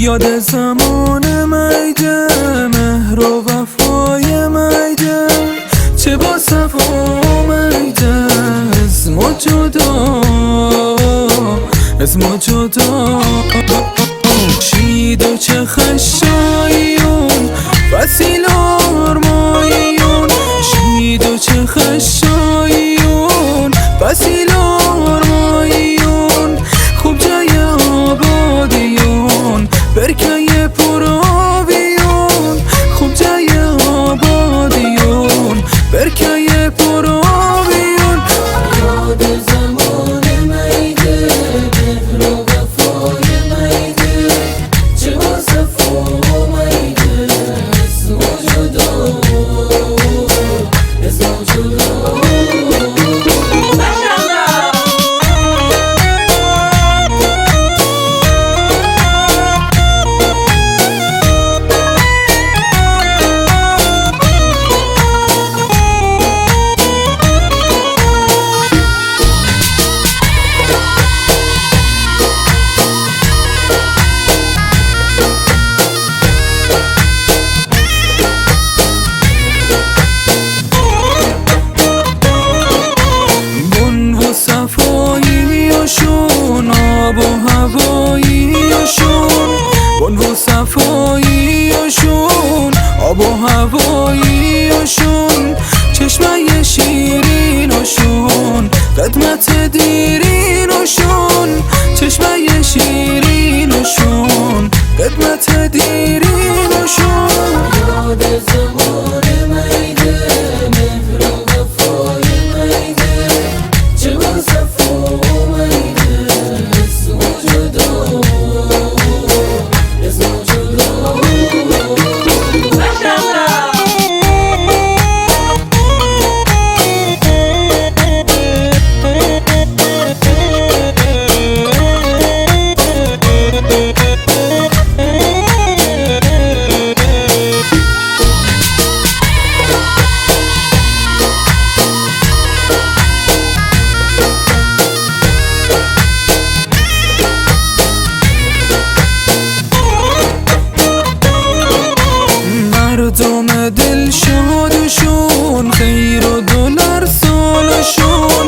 یاد زمان میده، مهر و وفای میده، چه با صفا میده، اسم و جدا، اسم و جدا. شید و چه خشایون وسیل آرمایون، شید و چه خشایون وسیل آرمایون، خوب جای آبادیون برکه پرآبیون، خوب جای آبادیون برکه پرآبیون. یاد زمان میده، مهر و وفای میده، چه با صفا میده، اسم و جدا، اسم و جدا. صفاییشون، آب و هواییشون، بن و صفاییشون، آب و هواییشون، چشمه شیرینشون، قدمت دیرینشون، چشمه شیرینشون، قدمت دیرینشون. یاد زمان میده، مهر و وفای میده، چه با صفا میده، اسم و جدا، اسم و جدا. مردم دل شادشون، خیر و دلار سالشون،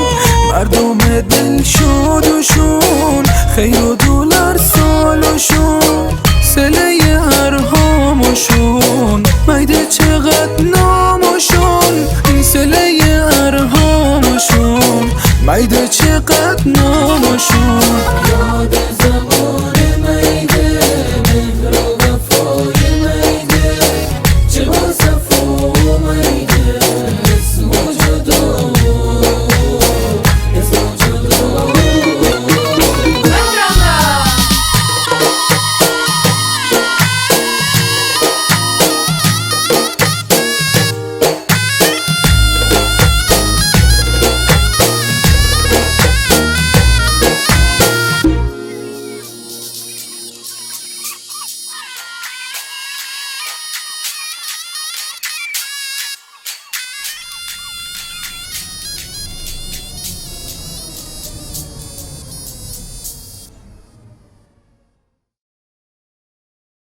مردم دل شادشون، خیر و دلار سالشون، سله ارهامشون میده چقدر نامشون، سله ارهامشون میده چقدر نامشون.